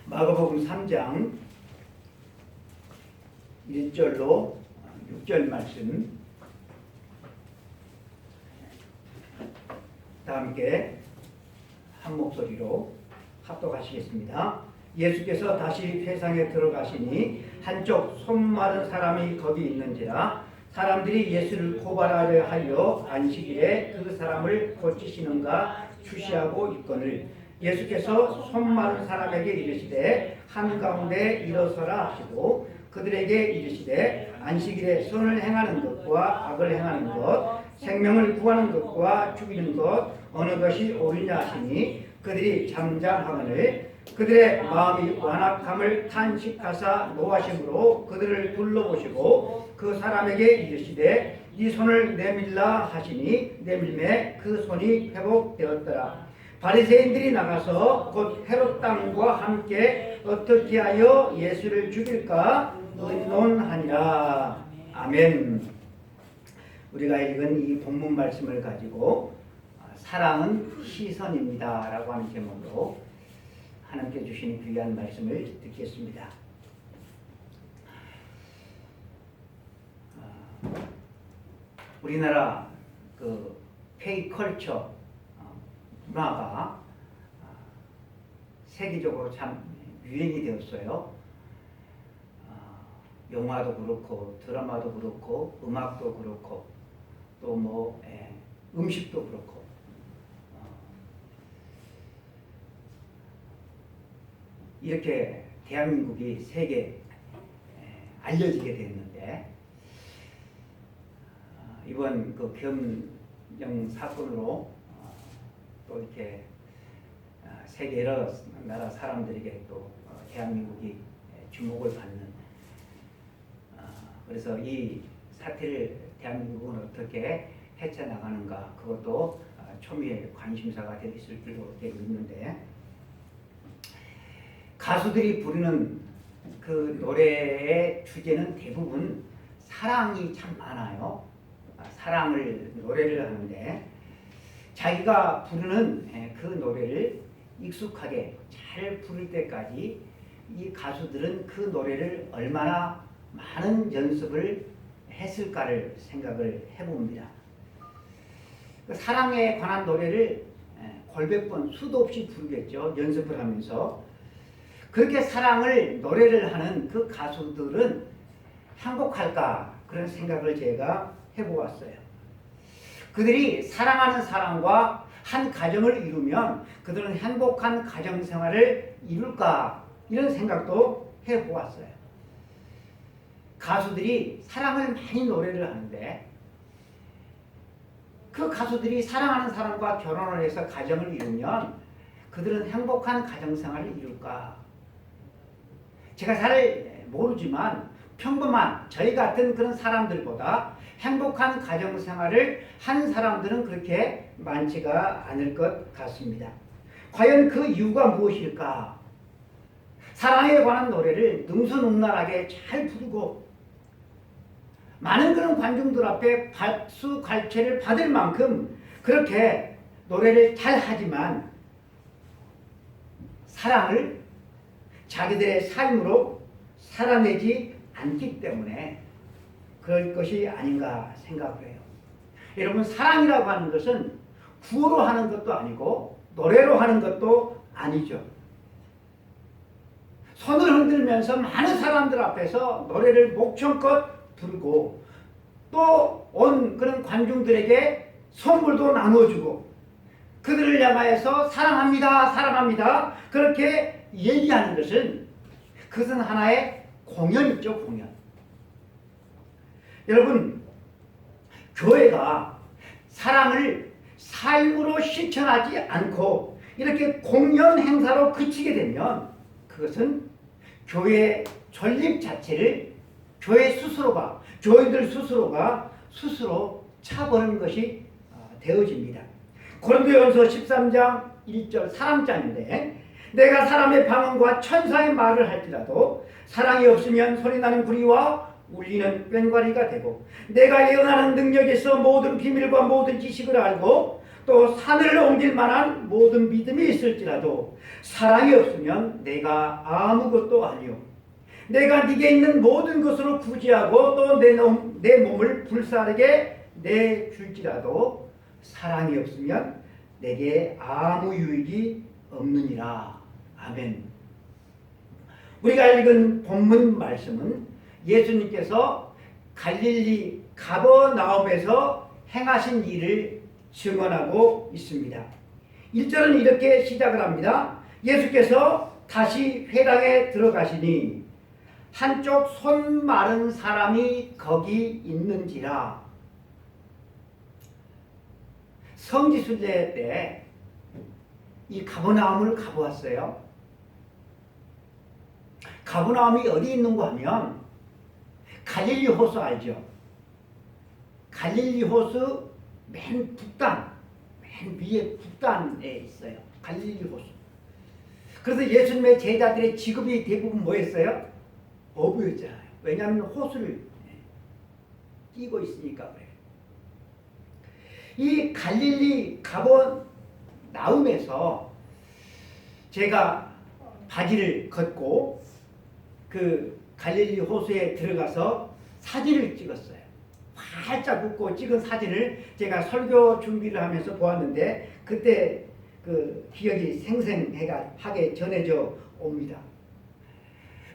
마가복음 3장 1절로 6절 말씀 다 함께 한 목소리로 합독하시겠습니다. 예수께서 다시 회상에 들어가시니 한쪽 손 마른 사람이 거기 있는지라 사람들이 예수를 고발하려 하여 안식일에 그 사람을 고치시는가 주시하고 있거늘 예수께서 손 마른 사람에게 이르시되 한가운데 일어서라 하시고 그들에게 이르시되 안식일에 선을 행하는 것과 악을 행하는 것 생명을 구하는 것과 죽이는 것 어느 것이 옳으냐 하시니 그들이 잠잠하거늘 그들의 마음이 완악함을 탄식하사 노하심으로 그들을 둘러보시고 그 사람에게 이르시되 네 손을 내밀라 하시니 내밀매 그 손이 회복되었더라. 바리새인들이 나가서 곧 헤롯 땅과 함께 어떻게 하여 예수를 죽일까 의논하니라. 아멘. 우리가 읽은 이 본문 말씀을 가지고 사랑은 시선입니다 라고 하는 제목으로 하나님께 주신 귀한 말씀을 듣겠습니다. 우리나라 그 페이컬처 문화가 세계적으로 참 유행이 되었어요. 영화도 그렇고 드라마도 그렇고 음악도 그렇고 또 뭐 음식도 그렇고 이렇게 대한민국이 세계에 알려지게 됐는데 이번 그 계엄령 사건으로 또 이렇게 세계 여러 나라 사람들에게 또 대한민국이 주목을 받는 그래서 이 사태를 대한민국은 어떻게 헤쳐나가는가 그것도 초미의 관심사가 될 있을 줄로 되고 있는데 가수들이 부르는 그 노래의 주제는 대부분 사랑이 참 많아요. 사랑을 노래를 하는데 자기가 부르는 그 노래를 익숙하게 잘 부를 때까지 이 가수들은 그 노래를 얼마나 많은 연습을 했을까를 생각을 해봅니다. 그 사랑에 관한 노래를 골백 번 수도 없이 부르겠죠. 연습을 하면서. 그렇게 사랑을 노래를 하는 그 가수들은 행복할까 그런 생각을 제가 해보았어요. 그들이 사랑하는 사람과 한 가정을 이루면 그들은 행복한 가정생활을 이룰까 이런 생각도 해보았어요. 가수들이 사랑을 많이 노래를 하는데 그 가수들이 사랑하는 사람과 결혼을 해서 가정을 이루면 그들은 행복한 가정생활을 이룰까? 제가 잘 모르지만 평범한 저희 같은 그런 사람들보다 행복한 가정생활을 한 사람들은 그렇게 많지가 않을 것 같습니다. 과연 그 이유가 무엇일까? 사랑에 관한 노래를 능수능란하게 잘 부르고 많은 그런 관중들 앞에 박수갈채를 받을 만큼 그렇게 노래를 잘 하지만 사랑을 자기들의 삶으로 살아내지 않기 때문에 그럴 것이 아닌가 생각을 해요. 여러분 사랑이라고 하는 것은 구호로 하는 것도 아니고 노래로 하는 것도 아니죠. 손을 흔들면서 많은 사람들 앞에서 노래를 목청껏 부르고 또 온 그런 관중들에게 선물도 나눠주고 그들을 향하여서 사랑합니다 사랑합니다 그렇게 얘기하는 것은 그것은 하나의 공연이죠. 공연. 여러분 교회가 사랑을 삶으로 실천하지 않고 이렇게 공연 행사로 그치게 되면 그것은 교회의 존립 자체를 교회 스스로가 교인들 스스로가 스스로 차버리는 것이 되어집니다. 고린도전서 13장 1절 사랑장인데 내가 사람의 방언과 천사의 말을 할지라도 사랑이 없으면 소리나는 구리와 울리는 꽹과리가 되고 내가 예언하는 능력에서 모든 비밀과 모든 지식을 알고 또 산을 옮길 만한 모든 믿음이 있을지라도 사랑이 없으면 내가 아무것도 아니요 내가 네게 있는 모든 것으로 구제하고 또 내 몸을 불사르게 내줄지라도 사랑이 없으면 내게 아무 유익이 없느니라. 아멘. 우리가 읽은 본문 말씀은 예수님께서 갈릴리 가버나움에서 행하신 일을 증언하고 있습니다. 1절은 이렇게 시작을 합니다. 예수께서 다시 회당에 들어가시니 한쪽 손 마른 사람이 거기 있는지라. 성지순례 때 이 가버나움을 가보았어요. 가버나움이 어디 있는고 하면 갈릴리 호수 알죠? 갈릴리 호수 맨 북단, 맨 위에 북단에 있어요. 갈릴리 호수. 그래서 예수님의 제자들의 직업이 대부분 뭐였어요? 어부였잖아요. 왜냐하면 호수를 끼고 있으니까 그래요. 이 갈릴리 가버나움에서 제가 바지를 걷고 그 갈릴리 호수에 들어가서 사진을 찍었어요. 활짝 웃고 찍은 사진을 제가 설교 준비를 하면서 보았는데 그때 그 기억이 생생하게 전해져 옵니다.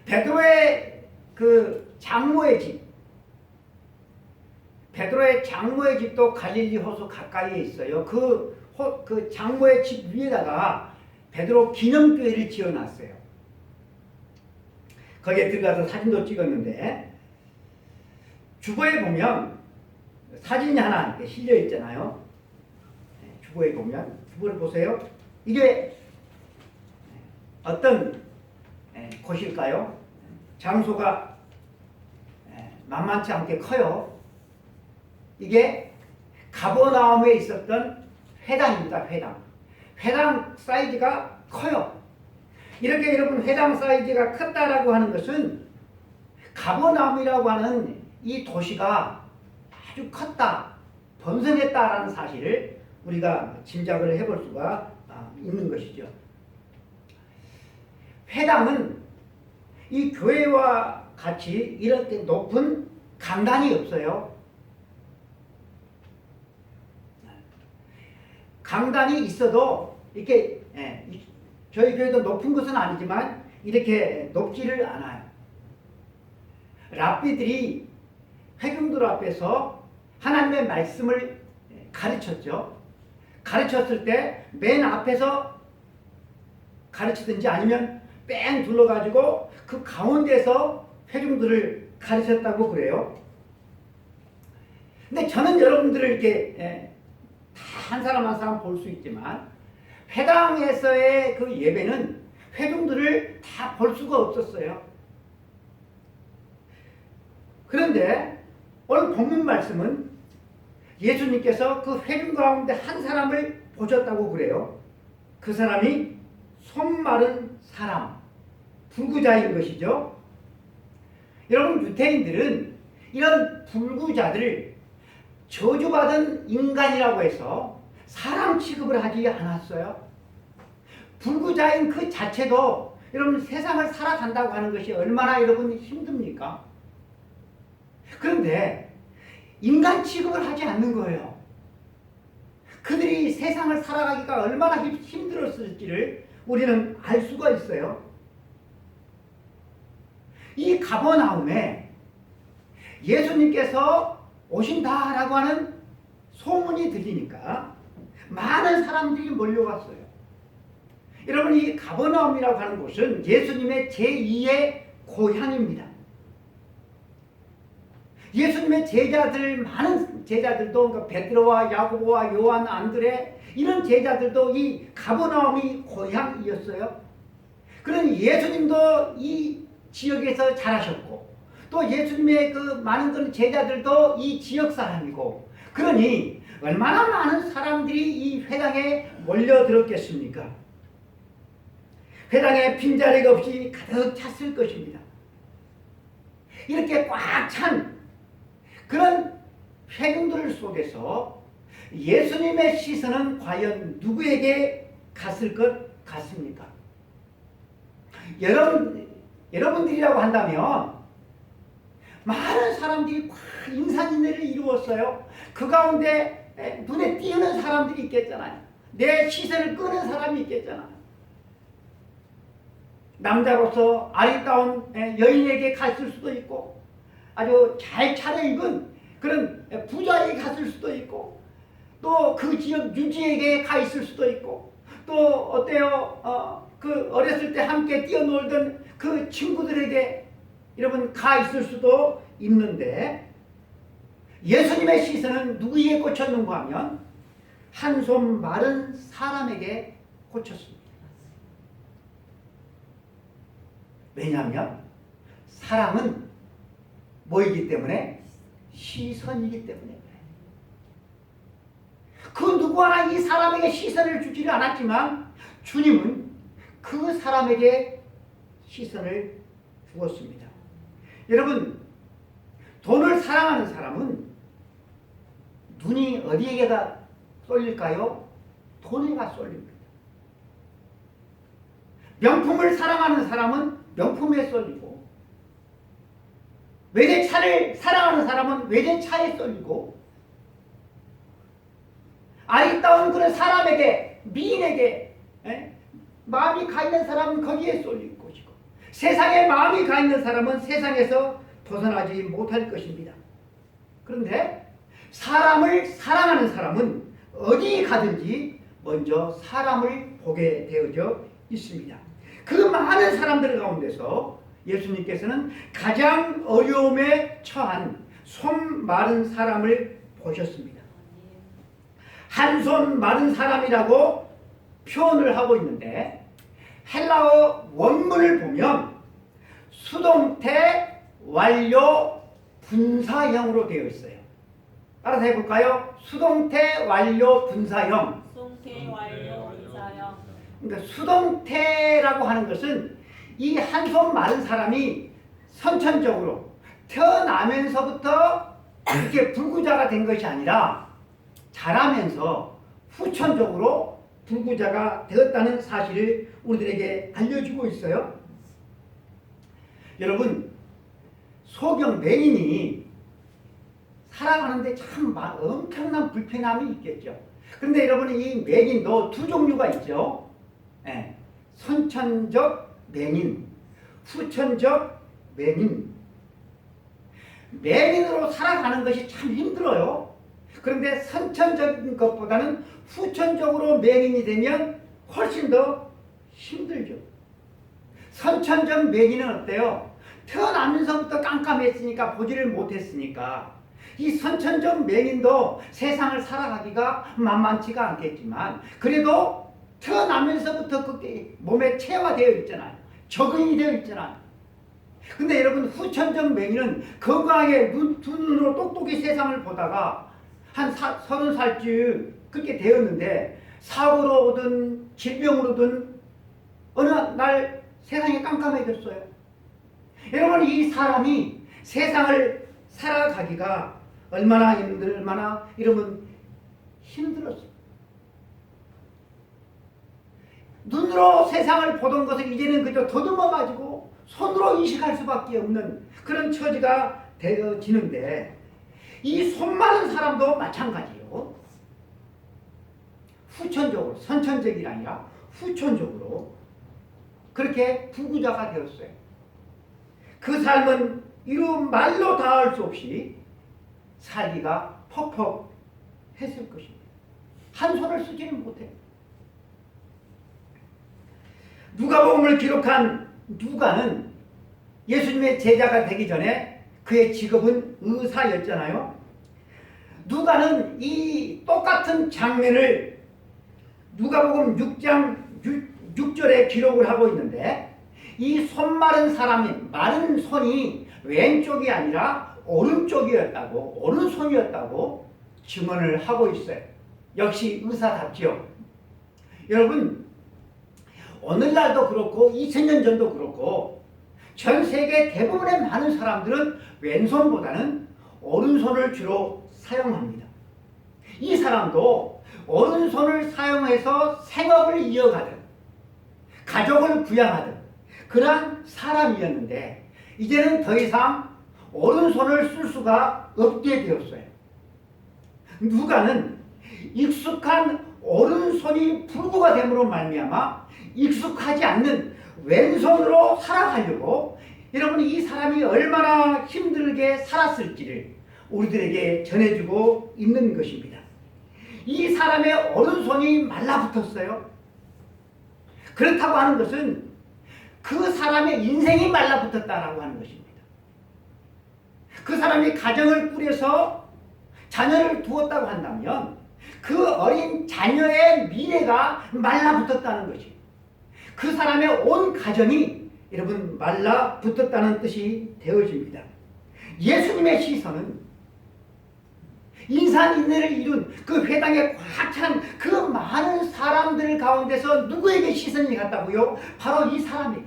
베드로의 그 장모의 집, 베드로의 장모의 집도 갈릴리 호수 가까이에 있어요. 그 장모의 집 위에다가 베드로 기념교회를 지어놨어요. 거기에 들어가서 사진도 찍었는데 주보에 보면 사진이 하나 이렇게 실려 있잖아요. 주보에 보면 주보를 보세요. 이게 어떤 곳일까요? 장소가 만만치 않게 커요. 이게 가버나움에 있었던 회당입니다. 회당 사이즈가 커요. 이렇게 여러분 회당 사이즈가 컸다라고 하는 것은 가버나움이라고 하는 이 도시가 아주 컸다, 번성했다라는 사실을 우리가 짐작을 해볼 수가 있는 것이죠. 회당은 이 교회와 같이 이렇게 높은 강단이 없어요. 강단이 있어도 이렇게 저희 교회도 높은 것은 아니지만 이렇게 높지를 않아요. 랍비들이 회중들 앞에서 하나님의 말씀을 가르쳤죠. 가르쳤을 때 맨 앞에서 가르치든지 아니면 뺑 둘러가지고 그 가운데서 회중들을 가르쳤다고 그래요. 근데 저는 여러분들을 이렇게 다 한 사람 한 사람 볼 수 있지만 회당에서의 그 예배는 회중들을 다 볼 수가 없었어요. 그런데 오늘 본문 말씀은 예수님께서 그 회중 가운데 한 사람을 보셨다고 그래요. 그 사람이 손 마른 사람, 불구자인 것이죠. 여러분, 유대인들은 이런 불구자들을 저주받은 인간이라고 해서 사람 취급을 하지 않았어요. 불구자인 그 자체도 여러분 세상을 살아간다고 하는 것이 얼마나 여러분 힘듭니까? 그런데 인간 취급을 하지 않는 거예요. 그들이 세상을 살아가기가 얼마나 힘들었을지를 우리는 알 수가 있어요. 이 가버나움에 예수님께서 오신다라고 하는 소문이 들리니까 많은 사람들이 몰려왔어요. 여러분, 이 가버나움이라고 하는 곳은 예수님의 제2의 고향입니다. 예수님의 제자들, 많은 제자들도, 그러니까 베드로와 야고보와 요한, 안드레, 이런 제자들도 이 가버나움이 고향이었어요. 그러니 예수님도 이 지역에서 자라셨고, 또 예수님의 그 많은 그런 제자들도 이 지역 사람이고, 그러니 얼마나 많은 사람들이 이 회당에 몰려들었겠습니까? 회당에 빈자리가 없이 가득 찼을 것입니다. 이렇게 꽉 찬 그런 회중들 속에서 예수님의 시선은 과연 누구에게 갔을 것 같습니까? 여러분들이라고 한다면 많은 사람들이 인산인해를 이루었어요. 그 가운데 눈에 띄는 사람들이 있겠잖아요. 내 시선을 끄는 사람이 있겠잖아요. 남자로서 아리따운 여인에게 갔을 수도 있고, 아주 잘 차려입은 그런 부자에게 갔을 수도 있고, 또 그 지역 유지에게 가 있을 수도 있고, 또 어때요? 그 어렸을 때 함께 뛰어놀던 그 친구들에게 여러분 가 있을 수도 있는데, 예수님의 시선은 누구에게 꽂혔는가 하면 한 손 마른 사람에게 꽂혔습니다. 왜냐하면 사람은 뭐이기 때문에? 시선이기 때문에. 그 누구 하나 이 사람에게 시선을 주지를 않았지만 주님은 그 사람에게 시선을 주었습니다. 여러분, 돈을 사랑하는 사람은 눈이 어디에게다 쏠릴까요? 돈에가 쏠립니다. 명품을 사랑하는 사람은 명품에 쏠리고, 외제차를 사랑하는 사람은 외제차에 쏠리고, 아리따운 그런 사람에게, 미인에게 마음이 가 있는 사람은 거기에 쏠릴 것이고, 세상에 마음이 가 있는 사람은 세상에서 벗어나지 못할 것입니다. 그런데 사람을 사랑하는 사람은 어디 가든지 먼저 사람을 보게 되어져 있습니다. 그 많은 사람들 가운데서 예수님께서는 가장 어려움에 처한 손 마른 사람을 보셨습니다. 한 손 마른 사람이라고 표현을 하고 있는데, 헬라어 원문을 보면 수동태 완료 분사형으로 되어 있어요. 따라서 해볼까요? 수동태 완료 분사형. 수동태 완료 분사형. 그러니까 수동태라고 하는 것은 이 한 손 마른 사람이 선천적으로 태어나면서부터 이렇게 불구자가 된 것이 아니라 자라면서 후천적으로 불구자가 되었다는 사실을 우리들에게 알려주고 있어요. 여러분, 소경 맹인이 살아가는데 참 엄청난 불편함이 있겠죠. 그런데 여러분, 이 맹인도 두 종류가 있죠. 선천적 맹인, 후천적 맹인. 맹인으로 살아가는 것이 참 힘들어요. 그런데 선천적인 것보다는 후천적으로 맹인이 되면 훨씬 더 힘들죠. 선천적 맹인은 어때요? 태어나면서부터 깜깜했으니까 보지를 못했으니까 이 선천적 맹인도 세상을 살아가기가 만만치가 않겠지만 그래도 태어나면서부터 그게 몸에 체화되어 있잖아요. 적응이 되어 있잖아요. 근데 여러분, 후천적 맹인은 건강하게 두 눈으로 똑똑히 세상을 보다가 한 30살쯤 그렇게 되었는데 사고로 오든 질병으로든 어느 날 세상이 깜깜해졌어요. 여러분, 이 사람이 세상을 살아가기가 얼마나 여러분 힘들었어요. 눈으로 세상을 보던 것을 이제는 그저 더듬어가지고 손으로 인식할 수밖에 없는 그런 처지가 되어지는데, 이 손 마른 사람도 마찬가지예요. 후천적으로, 선천적이 아니라 후천적으로 그렇게 불구자가 되었어요. 그 삶은 이루 말로 다할 수 없이 살기가 퍽퍽했을 것입니다. 한 손을 쓰지는 못해요. 누가복음을 기록한 누가는 예수님의 제자가 되기 전에 그의 직업은 의사였잖아요. 누가는 이 똑같은 장면을 누가복음 6장 6절에 기록을 하고 있는데, 이 손 마른 사람이, 마른 손이 왼쪽이 아니라 오른쪽이었다고, 오른손이었다고 증언을 하고 있어요. 역시 의사답지요. 여러분, 오늘날도 그렇고 2000년 전도 그렇고 전 세계 대부분의 많은 사람들은 왼손보다는 오른손을 주로 사용합니다. 이 사람도 오른손을 사용해서 생업을 이어가든 가족을 부양하든 그러한 사람이었는데 이제는 더 이상 오른손을 쓸 수가 없게 되었어요. 누가는 익숙한 오른손이 불구가 됨으로 말미암아 익숙하지 않는 왼손으로 살아가려고 여러분 이 사람이 얼마나 힘들게 살았을지를 우리들에게 전해주고 있는 것입니다. 이 사람의 오른손이 말라붙었어요. 그렇다고 하는 것은 그 사람의 인생이 말라붙었다라고 하는 것입니다. 그 사람이 가정을 꾸려서 자녀를 두었다고 한다면 그 어린 자녀의 미래가 말라붙었다는 것이 그 사람의 온 가정이 여러분 말라붙었다는 뜻이 되어집니다. 예수님의 시선은 인산인해를 이룬 그 회당에 꽉 찬 그 많은 사람들 가운데서 누구에게 시선이 갔다고요? 바로 이 사람에게.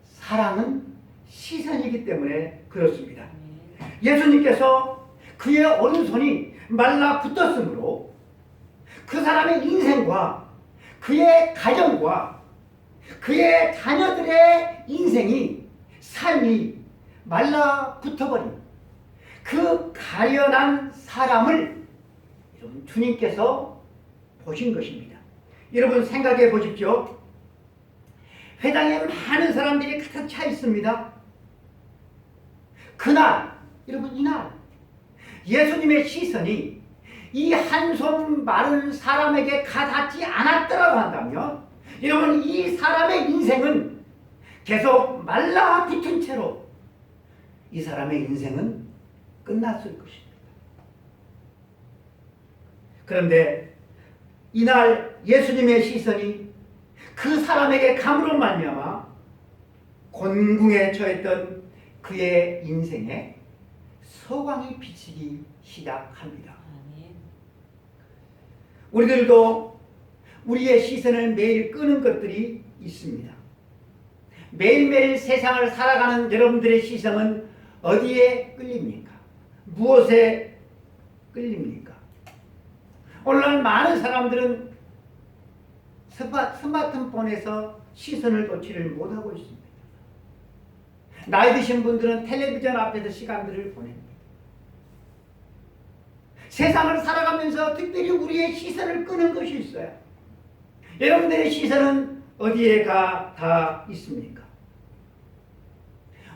사랑은 시선이기 때문에 그렇습니다. 예수님께서 그의 오른손이 말라붙었으므로 그 사람의 인생과 그의 가정과 그의 자녀들의 인생이 삶이 말라붙어버린 그 가련한 사람을 여러분 주님께서 보신 것입니다. 여러분 생각해 보십시오. 회당에 많은 사람들이 가득 차 있습니다. 그날 여러분 이날 예수님의 시선이 이 한 손 마른 사람에게 가닿지 않았더라고 한다면 여러분 이 사람의 인생은 계속 말라붙은 채로 이 사람의 인생은 끝났을 것입니다. 그런데 이날 예수님의 시선이 그 사람에게 감으로 말미암아 곤궁에 처했던 그의 인생에 서광이 비치기 시작합니다. 우리들도 우리의 시선을 매일 끄는 것들이 있습니다. 매일매일 세상을 살아가는 여러분들의 시선은 어디에 끌립니까? 무엇에 끌립니까? 오늘날 많은 사람들은 스마트폰에서 시선을 놓지를 못하고 있습니다. 나이 드신 분들은 텔레비전 앞에서 시간들을 보냅니다. 세상을 살아가면서 특별히 우리의 시선을 끄는 것이 있어요. 여러분들의 시선은 어디에 다 있습니까?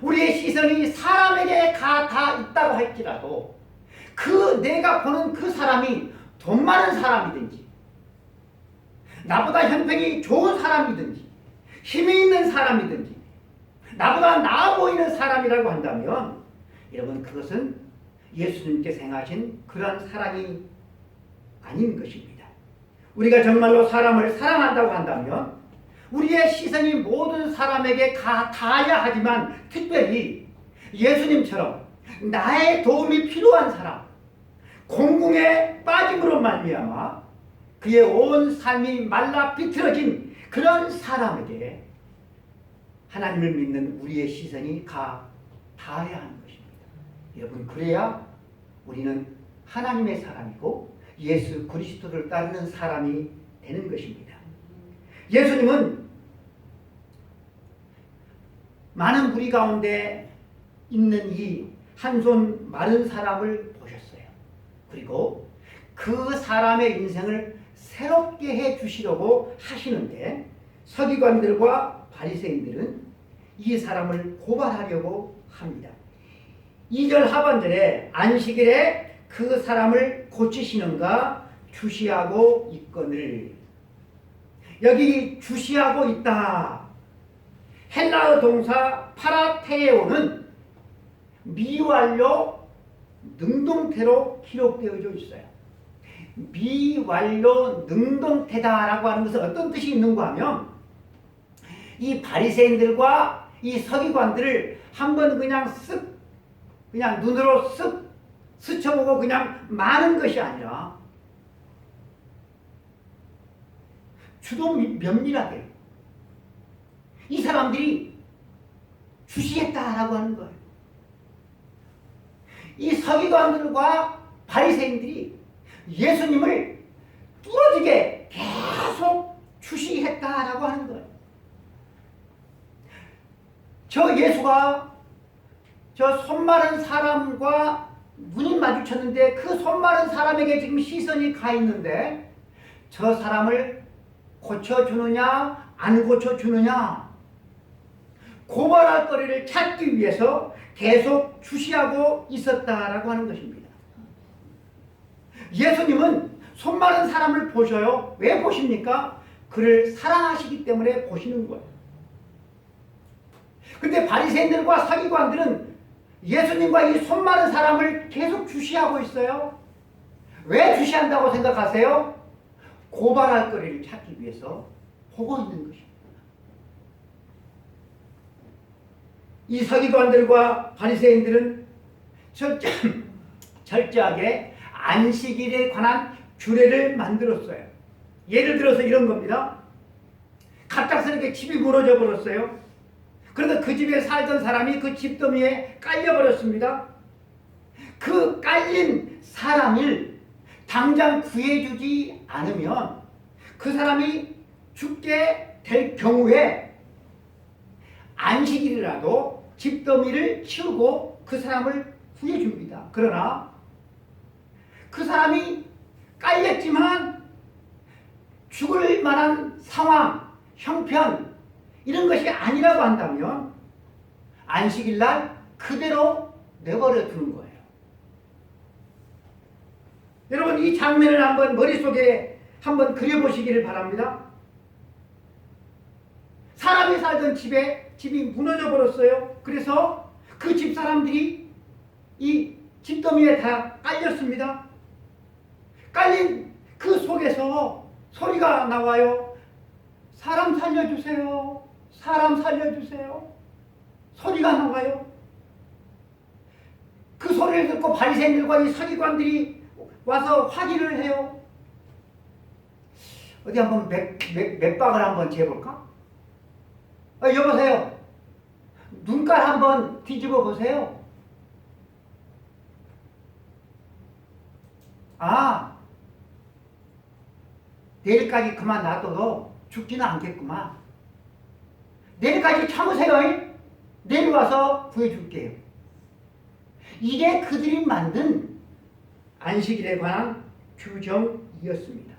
우리의 시선이 사람에게 다 있다고 할지라도 그 내가 보는 그 사람이 돈 많은 사람이든지 나보다 형편이 좋은 사람이든지 힘이 있는 사람이든지 나보다 나아 보이는 사람이라고 한다면 여러분 그것은 예수님께서 행하신 그런 사랑이 아닌 것입니다. 우리가 정말로 사람을 사랑한다고 한다면 우리의 시선이 모든 사람에게 닿아야 하지만 특별히 예수님처럼 나의 도움이 필요한 사람 공궁에 빠짐으로 말미암아 그의 온 삶이 말라 비틀어진 그런 사람에게 하나님을 믿는 우리의 시선이 닿아야 하는 것입니다. 여러분 그래야 우리는 하나님의 사람이고 예수 그리스도를 따르는 사람이 되는 것입니다. 예수님은 많은 무리 가운데 있는 이 한 손 마른 사람을 보셨어요. 그리고 그 사람의 인생을 새롭게 해 주시려고 하시는데 서기관들과 바리새인들은 이 사람을 고발하려고 합니다. 2절 하반절에 안식일에 그 사람을 고치시는가 주시하고 있거늘. 여기 주시하고 있다. 헬라어 동사 파라테오는 미완료 능동태로 기록되어져 있어요. 미완료 능동태다라고 하는 것은 어떤 뜻이 있는가 하면 이 바리새인들과 이 서기관들을 한번 그냥 그냥 눈으로 쓱 스쳐보고 그냥 마는 것이 아니라 주도 면밀하게 이 사람들이 주시겠다라고 하는 거예요. 이 서기관들과 바리새인들이 예수님을 뚫어지게 계속 주시했다라고 하는 거예요. 저 예수가 저 손 마른 사람과 눈이 마주쳤는데 그 손 마른 사람에게 지금 시선이 가 있는데 저 사람을 고쳐주느냐 안 고쳐주느냐 고발할 거리를 찾기 위해서 계속 주시하고 있었다라고 하는 것입니다. 예수님은 손 마른 사람을 보셔요. 왜 보십니까? 그를 사랑하시기 때문에 보시는 거예요. 근데 바리새인들과 서기관들은 예수님과 이 손 마른 사람을 계속 주시하고 있어요. 왜 주시한다고 생각하세요? 고발할 거리를 찾기 위해서 보고 있는 것입니다. 이 서기관들과 바리새인들은 철저하게 안식일에 관한 규례를 만들었어요. 예를 들어서 이런 겁니다. 갑작스럽게 집이 무너져 버렸어요. 그러다 그 집에 살던 사람이 그 집더미에 깔려버렸습니다. 그 깔린 사람을 당장 구해주지 않으면 그 사람이 죽게 될 경우에 안식일이라도 집더미를 치우고 그 사람을 구해줍니다. 그러나 그 사람이 깔렸지만 죽을 만한 상황, 형편 이런 것이 아니라고 한다면 안식일날 그대로 내버려 두는 거예요. 여러분 이 장면을 한번 머릿속에 한번 그려보시기를 바랍니다. 사람이 살던 집이 무너져 버렸어요. 그래서 그 집 사람들이 이 집더미에 다 깔렸습니다. 깔린 그 속에서 소리가 나와요. 사람 살려주세요. 사람 살려주세요. 소리가 나와요. 그 소리를 듣고 바리새인들과 이 서기관들이 와서 확인을 해요. 어디 한번 맥박을 한번 재볼까? 여보세요. 눈깔 한번 뒤집어 보세요. 아, 내일까지 그만 놔둬도 죽지는 않겠구만. 내일까지 참으세요. 내일 와서 구해줄게요. 이게 그들이 만든 안식일에 관한 규정이었습니다.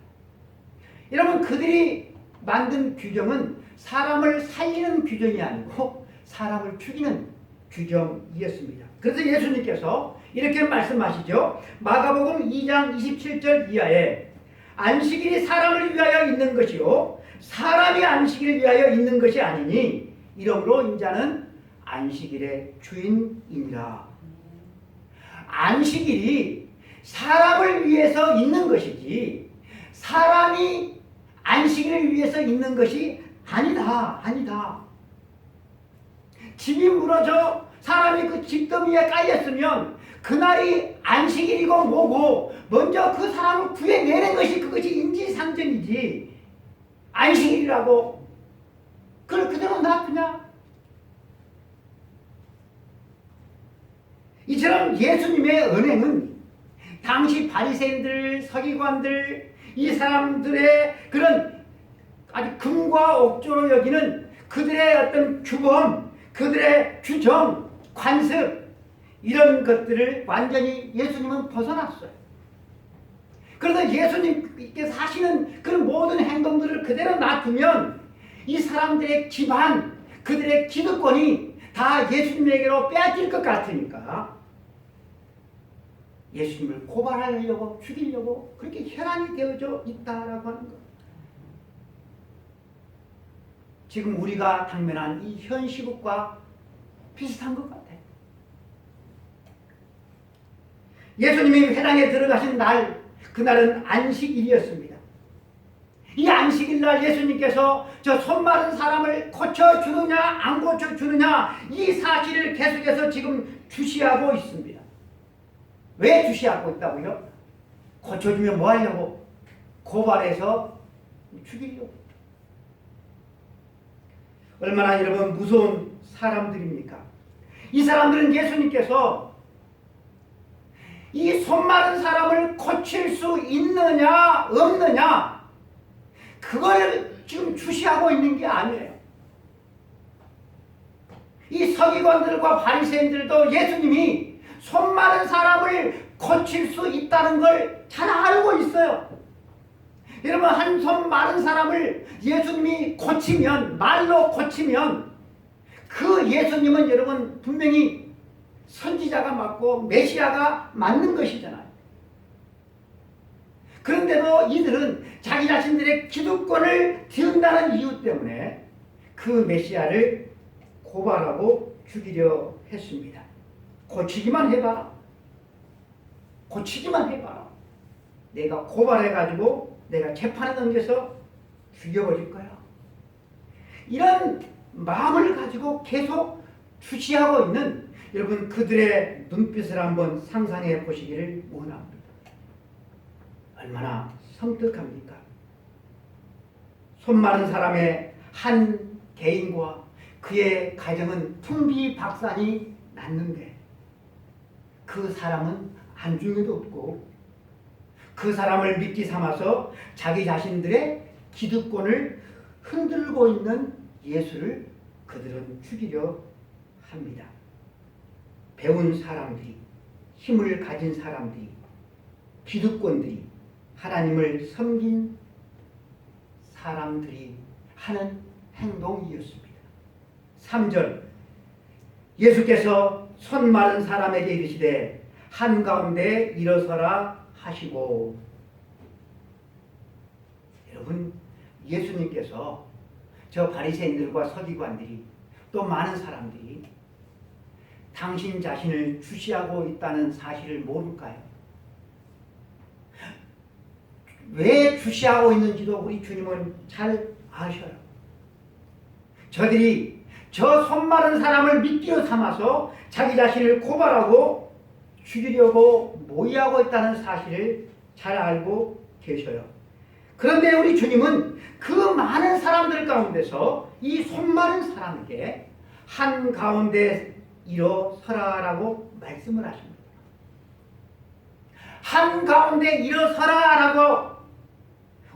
여러분 그들이 만든 규정은 사람을 살리는 규정이 아니고 사람을 죽이는 규정이었습니다. 그래서 예수님께서 이렇게 말씀하시죠. 마가복음 2장 27절 이하에 안식일이 사람을 위하여 있는 것이요 사람이 안식일을 위하여 있는 것이 아니니 이러므로 인자는 안식일의 주인이니라. 안식일이 사람을 위해서 있는 것이지 사람이 안식일을 위해서 있는 것이 아니다. 집이 무너져 사람이 그 집더미에 깔렸으면 그날이 안식일이고 뭐고 먼저 그 사람을 구해내는 것이 그것이 인지상정이지 안식일이라고 그걸 그대로 놔두냐? 이처럼 예수님의 은행은 당시 바리새인들, 서기관들 이 사람들의 그런 아주 금과 옥조로 여기는 그들의 어떤 규범, 그들의 규정, 관습 이런 것들을 완전히 예수님은 벗어났어요. 그래서 예수님께서 하시는 그런 모든 행동들을 그대로 놔두면 이 사람들의 기반, 그들의 기득권이 다 예수님에게로 빼앗길 것 같으니까 예수님을 고발하려고 죽이려고 그렇게 혈안이 되어져 있다라고 하는 것. 지금 우리가 당면한 이 현 시국과 비슷한 것 같아요. 예수님이 회당에 들어가신 날, 그날은 안식일이었습니다. 이 안식일날 예수님께서 저 손 마른 사람을 고쳐주느냐 안 고쳐주느냐 이 사실을 계속해서 지금 주시하고 있습니다. 왜 주시하고 있다고요? 고쳐주면 뭐 하려고? 고발해서 죽이려고. 얼마나 여러분 무서운 사람들입니까? 이 사람들은 예수님께서 이 손 마른 사람을 고칠 수 있느냐 없느냐 그걸 지금 주시하고 있는 게 아니에요. 이 서기관들과 바리새인들도 예수님이 손 마른 사람을 고칠 수 있다는 걸 잘 알고 있어요. 여러분, 한 손 마른 사람을 예수님이 고치면, 말로 고치면 그 예수님은 여러분 분명히 선지자가 맞고 메시아가 맞는 것이잖아요. 그런데도 이들은 자기 자신들의 기득권을 띄운다는 이유 때문에 그 메시아를 고발하고 죽이려 했습니다. 고치기만 해봐라. 고치기만 해봐라. 내가 고발해가지고 내가 재판에 넘겨서 죽여버릴 거야. 이런 마음을 가지고 계속 주시하고 있는 여러분 그들의 눈빛을 한번 상상해 보시기를 원합니다. 얼마나 섬뜩합니까? 손 마른 사람의 한 개인과 그의 가정은 풍비박산이 났는데 그 사람은 안중에도 없고 그 사람을 미끼 삼아서 자기 자신들의 기득권을 흔들고 있는 예수를 그들은 죽이려 합니다. 배운 사람들이, 힘을 가진 사람들이, 기득권들이, 하나님을 섬긴 사람들이 하는 행동이었습니다. 3절 예수께서 손 마른 사람에게 이르시되 한가운데 일어서라 하시고. 여러분, 예수님께서 저 바리새인들과 서기관들이 또 많은 사람들이 당신 자신을 주시하고 있다는 사실을 모를까요? 왜 주시하고 있는지도 우리 주님은 잘 아셔요. 저들이 저 손 마른 사람을 미끼로 삼아서 자기 자신을 고발하고 죽이려고 모의하고 있다는 사실을 잘 알고 계셔요. 그런데 우리 주님은 그 많은 사람들 가운데서 이 손 마른 사람에게 한가운데 일어서라라고 말씀을 하십니다. 한가운데 일어서라라고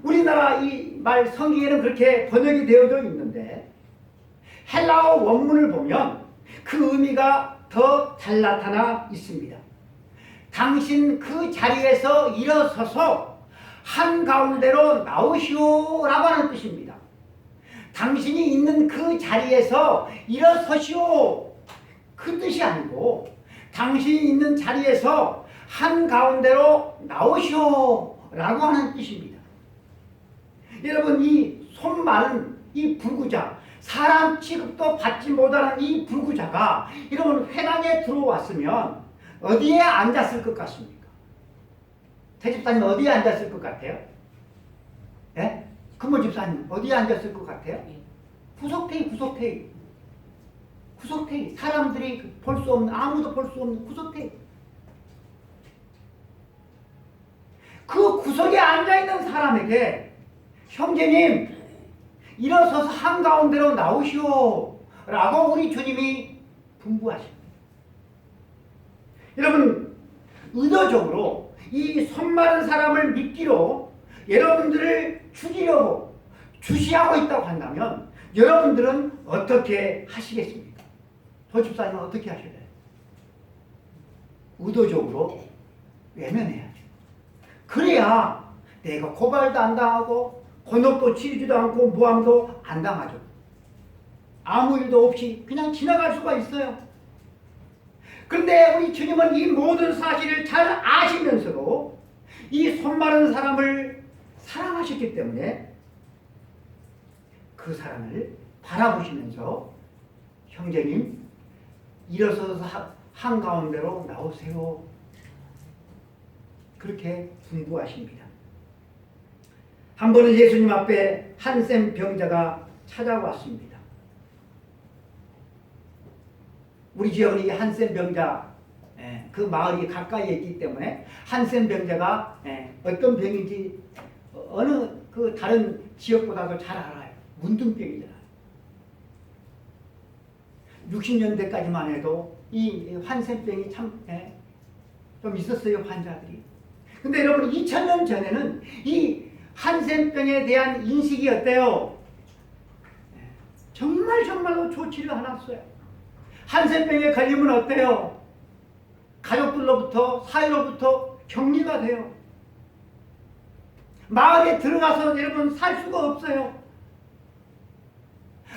우리나라 이 말 성경에는 그렇게 번역이 되어져 있는데 헬라어 원문을 보면 그 의미가 더 잘 나타나 있습니다. 당신 그 자리에서 일어서서 한가운데로 나오시오라고 하는 뜻입니다. 당신이 있는 그 자리에서 일어서시오 그 뜻이 아니고 당신이 있는 자리에서 한가운데로 나오시오라고 하는 뜻입니다. 여러분, 이 손 마른 이 불구자, 사람 취급도 받지 못하는 이 불구자가 여러분 회당에 들어왔으면 어디에 앉았을 것 같습니까? 태집사님 어디에 앉았을 것 같아요? 예? 금호 집사님 어디에 앉았을 것 같아요? 구석탱이, 구석탱이. 구석탱이. 사람들이 볼 수 없는, 아무도 볼 수 없는 구석탱이. 그 구석에 앉아있는 사람에게 형제님 일어서서 한가운데로 나오시오 라고 우리 주님이 분부하십니다. 여러분, 의도적으로 이 손 마른 사람을 미끼로 여러분들을 죽이려고 주시하고 있다고 한다면 여러분들은 어떻게 하시겠습니까? 도집사님은 어떻게 하실래요? 의도적으로 외면해야죠. 그래야 내가 고발도 안 당하고 곤혹도 치르지도 않고 무함도 안 당하죠. 아무 일도 없이 그냥 지나갈 수가 있어요. 그런데 우리 주님은 이 모든 사실을 잘 아시면서도 이 손 마른 사람을 사랑하셨기 때문에 그 사람을 바라보시면서 형제님 일어서서 한가운데로 나오세요. 그렇게 분부하십니다. 한 번은 예수님 앞에 한센 병자가 찾아왔습니다. 우리 지역은 이 한센 병자 그 마을이 가까이에 있기 때문에 한센 병자가 어떤 병인지 어느 그 다른 지역보다도 잘 알아요. 문둥병이잖아요. 60년대까지만 해도 이 한센병이 참 좀 있었어요, 환자들이. 근데 여러분 2000년 전에는 이 한센병에 대한 인식이 어때요? 정말로 좋지를 않았어요. 한센병에 걸리면 어때요? 가족들로부터 사회로부터 격리가 돼요. 마을에 들어가서 여러분 살 수가 없어요.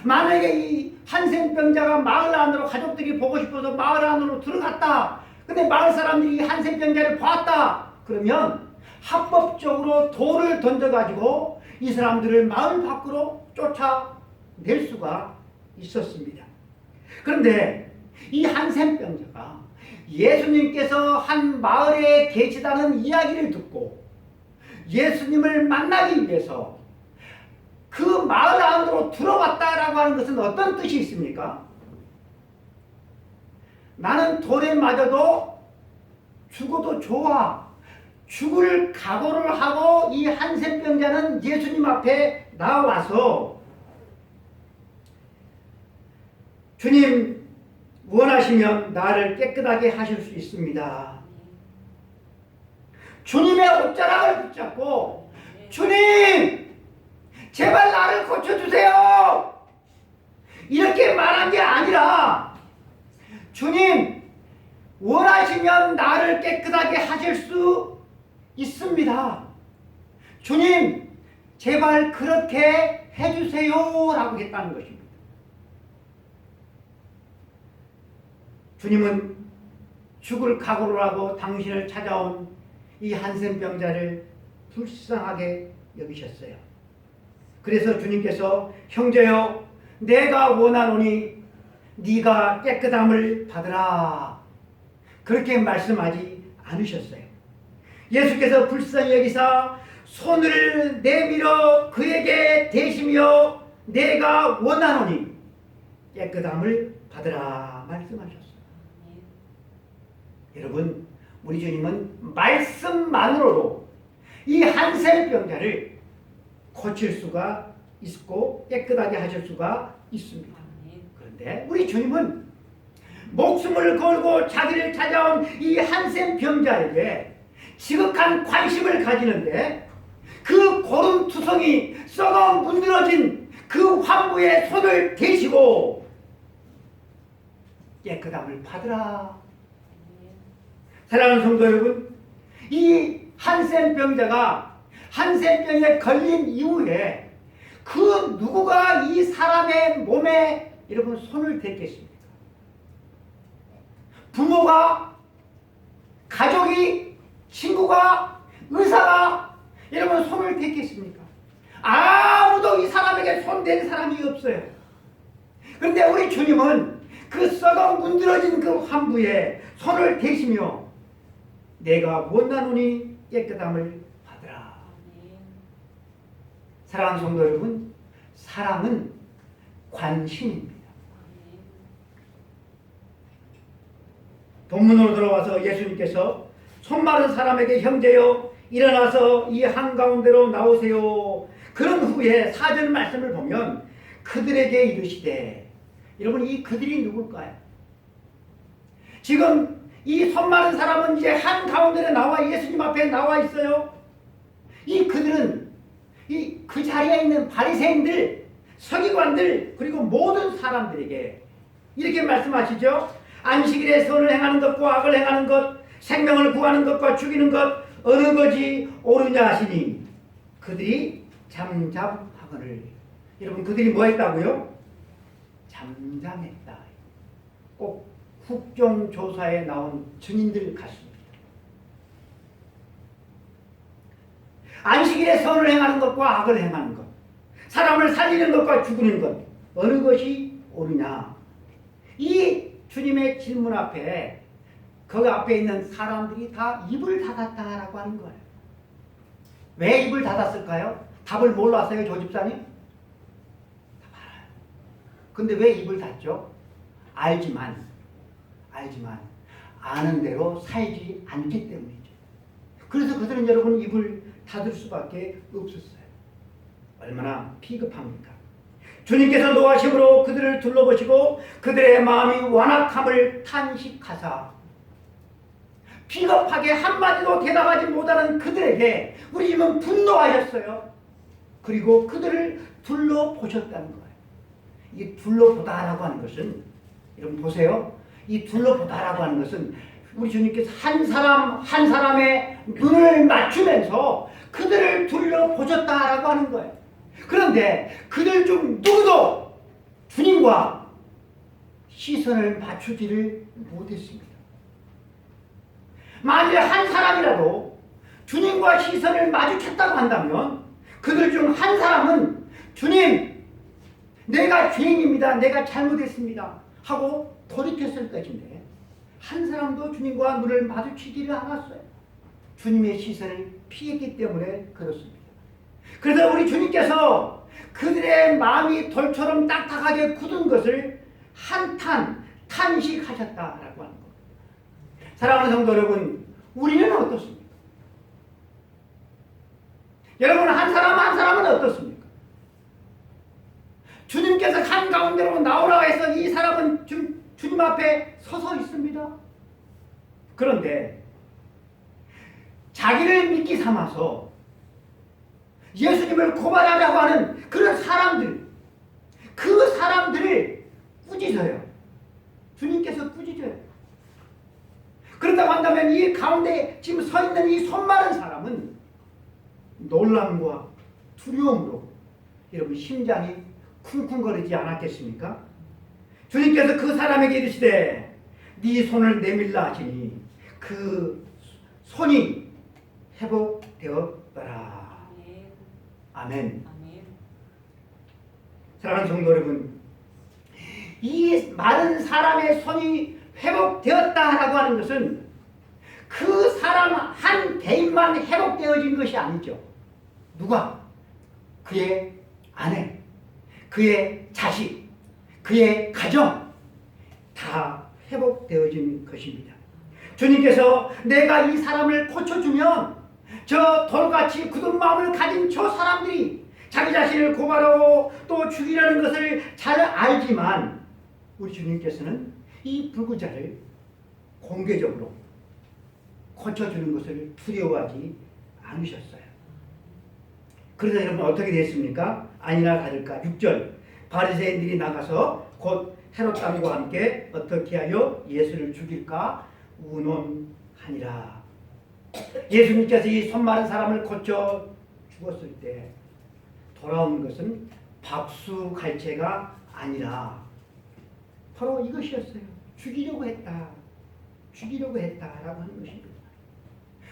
만약에 이 한센병자가 마을 안으로 가족들이 보고 싶어서 마을 안으로 들어갔다. 근데 마을 사람들이 이 한센병자를 봤다. 그러면 합법적으로 돌을 던져가지고 이 사람들을 마을 밖으로 쫓아낼 수가 있었습니다. 그런데 이 한센병자가 예수님께서 한 마을에 계시다는 이야기를 듣고 예수님을 만나기 위해서 그 마을 안으로 들어왔다라고 하는 것은 어떤 뜻이 있습니까? 나는 돌에 맞아도 죽어도 좋아. 죽을 각오를 하고 이 한센병자는 예수님 앞에 나와서 주님 원하시면 나를 깨끗하게 하실 수 있습니다. 주님의 옷자락을 붙잡고 주님 제발 나를 고쳐주세요. 이렇게 말한 게 아니라 주님 원하시면 나를 깨끗하게 하실 수 있습니다. 주님 제발 그렇게 해주세요 라고 했다는 것입니다. 주님은 죽을 각오를 하고 당신을 찾아온 이 한센병자를 불쌍하게 여기셨어요. 그래서 주님께서 형제여 내가 원하노니 네가 깨끗함을 받으라 그렇게 말씀하지 않으셨어요. 예수께서 불쌍히 여기사 손을 내밀어 그에게 대시며 내가 원하노니 깨끗함을 받으라 말씀하셨어요. 여러분 우리 주님은 말씀만으로도 이 한센병자를 고칠 수가 있고 깨끗하게 하실 수가 있습니다. 그런데 우리 주님은 목숨을 걸고 자기를 찾아온 이 한센병자에게 지극한 관심을 가지는데 그 고름투성이 썩어 문드러진 그 환부의 손을 대시고 깨끗함을 받으라. 사랑하는 성도 여러분, 이 한센병자가 한센병에 걸린 이후에 그 누구가 이 사람의 몸에 여러분 손을 댔겠습니까? 부모가, 가족이, 친구가, 의사가 여러분 손을 댔겠습니까? 아무도 이 사람에게 손댄 사람이 없어요. 그런데 우리 주님은 그 썩어 문드러진 그 환부에 손을 대시며 내가 원하노니 깨끗함을 받으라. 사랑하는 성도 여러분, 사랑은 관심입니다. 본문으로 들어와서 예수님께서 손 마른 사람에게 형제여 일어나서 이 한가운데로 나오세요. 그런 후에 4절 말씀을 보면 그들에게 이르시되, 여러분 이 그들이 누굴까요? 지금 이 손 마른 사람은 이제 한가운데로 나와 예수님 앞에 나와 있어요. 이 그들은 그 자리에 있는 바리새인들, 서기관들, 그리고 모든 사람들에게 이렇게 말씀하시죠. 안식일에 선을 행하는 것과 악을 행하는 것, 생명을 구하는 것과 죽이는 것 어느 것이 옳으냐 하시니 그들이 잠잠하거늘. 여러분 그들이 뭐 했다고요? 잠잠했다. 꼭 국정조사에 나온 증인들 같습니다. 안식일에 선을 행하는 것과 악을 행하는 것, 사람을 살리는 것과 죽이는 것 어느 것이 옳으냐. 이 주님의 질문 앞에 그 앞에 있는 사람들이 다 입을 닫았다라고 하는 거예요. 왜 입을 닫았을까요? 답을 몰랐어요, 조 집사님? 다 알아요. 근데 왜 입을 닫죠? 알지만 아는 대로 살지 않기 때문이죠. 그래서 그들은 여러분 입을 닫을 수밖에 없었어요. 얼마나 비겁합니까? 주님께서 노하심으로 그들을 둘러보시고 그들의 마음이 완악함을 탄식하사 비겁하게 한마디도 대답하지 못하는 그들에게 우리 주님은 분노하셨어요. 그리고 그들을 둘러보셨다는 거예요. 이 둘러보다라고 하는 것은, 여러분 보세요. 이 둘러보다라고 하는 것은 우리 주님께서 한 사람 한 사람의 눈을 맞추면서 그들을 둘러보셨다라고 하는 거예요. 그런데 그들 중 누구도 주님과 시선을 맞추지를 못했습니다. 만일 한 사람이라도 주님과 시선을 마주쳤다고 한다면 그들 중 한 사람은 주님, 내가 죄인입니다. 내가 잘못했습니다. 하고 돌이켰을 것인데 한 사람도 주님과 눈을 마주치지를 않았어요. 주님의 시선을 피했기 때문에 그렇습니다. 그래서 우리 주님께서 그들의 마음이 돌처럼 딱딱하게 굳은 것을 한탄, 탄식하셨다라고 하는 겁니다. 사랑하는 성도 여러분, 우리는 어떻습니까? 여러분, 한 사람 한 사람은 어떻습니까? 주님께서 한가운데로 나오라고 해서 이 사람은 주님 앞에 서서 있습니다. 그런데 자기를 미끼 삼아서 예수님을 고발하려고 하는 그런 사람들, 그 사람들을 꾸짖어요. 주님께서 꾸짖어요. 그런다고 한다면 이 가운데 지금 서 있는 이 손 마른 사람은 놀람과 두려움으로 여러분 심장이 쿵쿵거리지 않았겠습니까? 주님께서 그 사람에게 이르시되 네 손을 내밀라 하시니 그 손이 회복되었더라. 아멘. 사랑하는 성도 여러분, 이 마른 사람의 손이 회복되었다라고 하는 것은 그 사람 한 개인만 회복되어진 것이 아니죠. 누가? 그의 아내, 그의 자식, 그의 가정 다 회복되어진 것입니다. 주님께서 내가 이 사람을 고쳐주면 저 돌같이 굳은 마음을 가진 저 사람들이 자기 자신을 고발하고 또 죽이려는 것을 잘 알지만 우리 주님께서는 이 불구자를 공개적으로 고쳐주는 것을 두려워하지 않으셨어요. 그래서 여러분 어떻게 됐습니까? 아니나 다를까 6절 바리새인들이 나가서 곧 헤롯 왕과 함께 어떻게 하여 예수를 죽일까 의논하니라. 예수님께서 이 손 마른 사람을 고쳐 죽었을 때 돌아오는 것은 박수갈채가 아니라 바로 이것이었어요. 죽이려고 했다라고 하는 것입니다.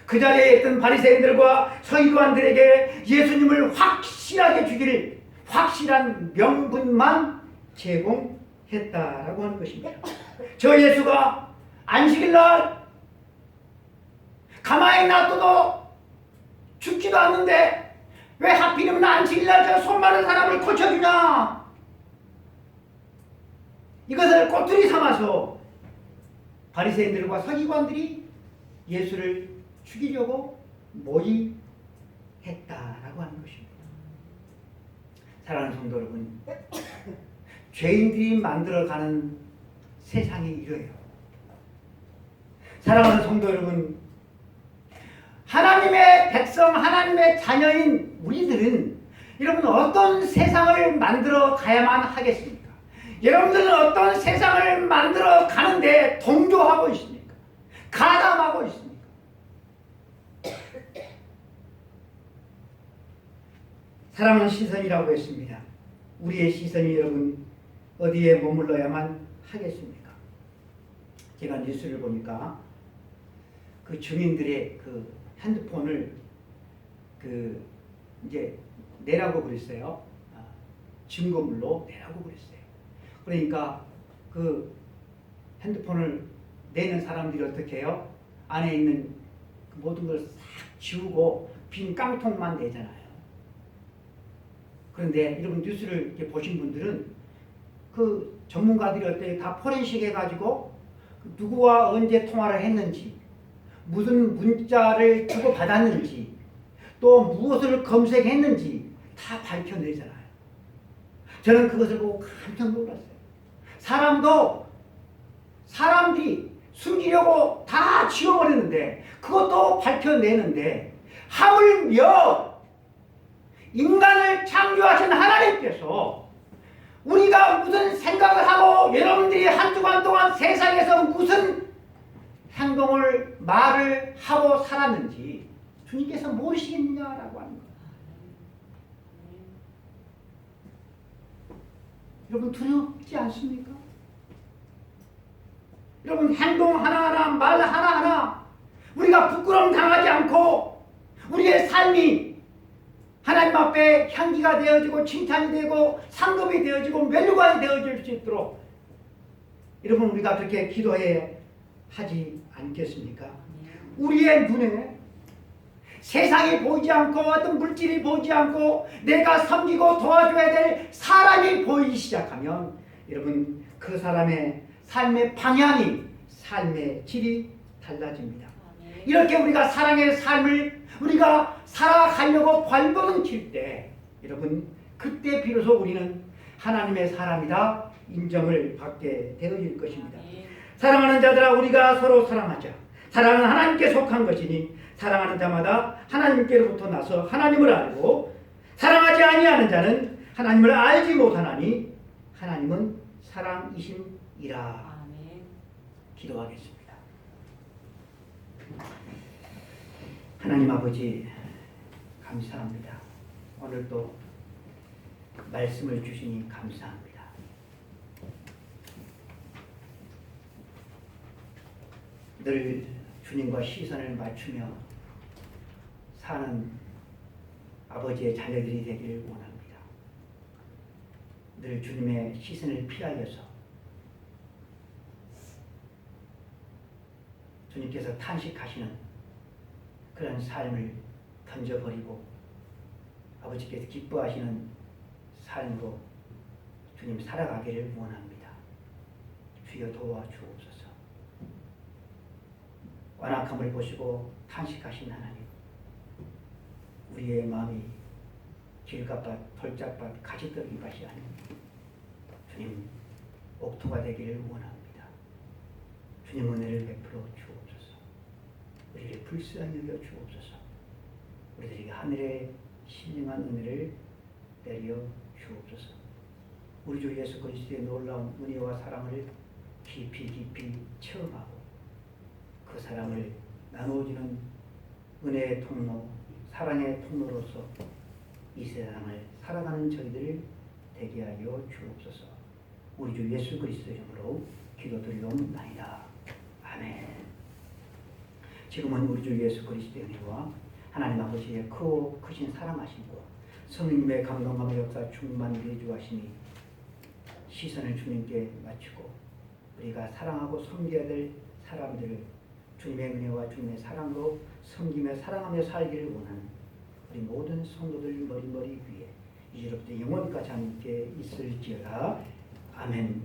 그 자리에 있던 바리새인들과 서기관들에게 예수님을 확실하게 죽이를 확실한 명분만 제공했다라고 하는 것입니다. 저 예수가 안식일날 가만히 놔둬도 죽지도 않는데 왜 하필이면 안식일날 저 손 마른 사람을 고쳐주냐? 이것을 꼬투리 삼아서 바리새인들과 서기관들이 예수를 죽이려고 모의했다라고 하는 것입니다. 사랑하는 성도 여러분, 죄인들이 만들어가는 세상이 이래요. 사랑하는 성도 여러분, 하나님의 백성, 하나님의 자녀인 우리들은 여러분 어떤 세상을 만들어 가야만 하겠습니까? 여러분들은 어떤 세상을 만들어 가는데 동조하고 있습니까? 가담하고 있습니까? 사랑은 시선이라고 했습니다. 우리의 시선이 여러분 어디에 머물러야만 하겠습니까? 제가 뉴스를 보니까 그 주민들의 그 핸드폰을 이제 내라고 그랬어요. 증거물로 내라고 그랬어요. 그러니까 그 핸드폰을 내는 사람들이 어떻게 해요? 안에 있는 모든 걸 싹 지우고 빈 깡통만 내잖아요. 그런데 여러분 뉴스를 이렇게 보신 분들은 그 전문가들이 어떻게 다 포렌식 해가지고 누구와 언제 통화를 했는지, 무슨 문자를 주고 받았는지, 또 무엇을 검색했는지 다 밝혀내잖아요. 저는 그것을 보고 깜짝 놀랐어요. 사람들이 숨기려고 다 지워버리는데 그것도 밝혀내는데 하물며 인간을 창조하신 하나님께서 우리가 무슨 생각을 하고 여러분들이 한 주간 동안 세상에서 무슨 행동을 말을 하고 살았는지 주님께서 모르시겠느냐라고 하는 거예요. 여러분 두렵지 않습니까? 여러분 행동 하나하나 말 하나하나 우리가 부끄러움 당하지 않고 우리의 삶이 하나님 앞에 향기가 되어지고 칭찬이 되고 상급이 되어지고 멸류관이 되어질 수 있도록 여러분 우리가 그렇게 기도해 하지 않겠습니까? 우리의 눈에 세상이 보이지 않고 어떤 물질이 보이지 않고 내가 섬기고 도와줘야 될 사람이 보이기 시작하면 여러분 그 사람의 삶의 방향이 삶의 질이 달라집니다. 이렇게 우리가 사랑의 삶을 우리가 살아가려고 발버둥 칠 때 여러분 그때 비로소 우리는 하나님의 사람이다 인정을 받게 되어질 것입니다. 사랑하는 자들아 우리가 서로 사랑하자. 사랑은 하나님께 속한 것이니 사랑하는 자마다 하나님께로부터 나서 하나님을 알고 사랑하지 아니하는 자는 하나님을 알지 못하나니 하나님은 사랑이심이라. 기도하겠습니다. 하나님 아버지 감사합니다. 오늘도 말씀을 주시니 감사합니다. 늘 주님과 시선을 맞추며 사는 아버지의 자녀들이 되기를 원합니다. 늘 주님의 시선을 피하여서 주님께서 탄식하시는 그런 삶을 던져버리고 아버지께서 기뻐하시는 삶으로 주님 살아가기를 원합니다. 주여 도와주옵소서. 완악함을 보시고 탄식하신 하나님, 우리의 마음이 길갓밭, 돌짝밭, 가지떨기밭이 아닌 주님 옥토가 되기를 원합니다. 주님 은혜를 베풀어 주옵소서. 우리를 불쌍히 여겨 주옵소서. 우리들에게 하늘의 신령한 은혜를 내려 주옵소서. 우리 주 예수 그리스도의 놀라운 은혜와 사랑을 깊이 체험하고 그 사랑을 나누어주는 은혜의 통로, 사랑의 통로로서 이 세상을 살아가는 저희들을 되게 하여 주옵소서. 우리 주 예수 그리스도의 이름으로 기도드리옵나이다. 아멘. 지금은 우리 주 예수 그리스도의 은혜와 하나님 아버지의 크고 크신 사랑하심과 성령님의 감동감의 역사 충만 내주하심이 시선을 주님께 맞추고 우리가 사랑하고 섬겨야 될 사람들을 주님의 은혜와 주님의 사랑으로 섬기며 사랑하며 살기를 원하는 우리 모든 성도들 머리머리 위에 이제로부터 영원까지 함께 있을지어다. 아멘.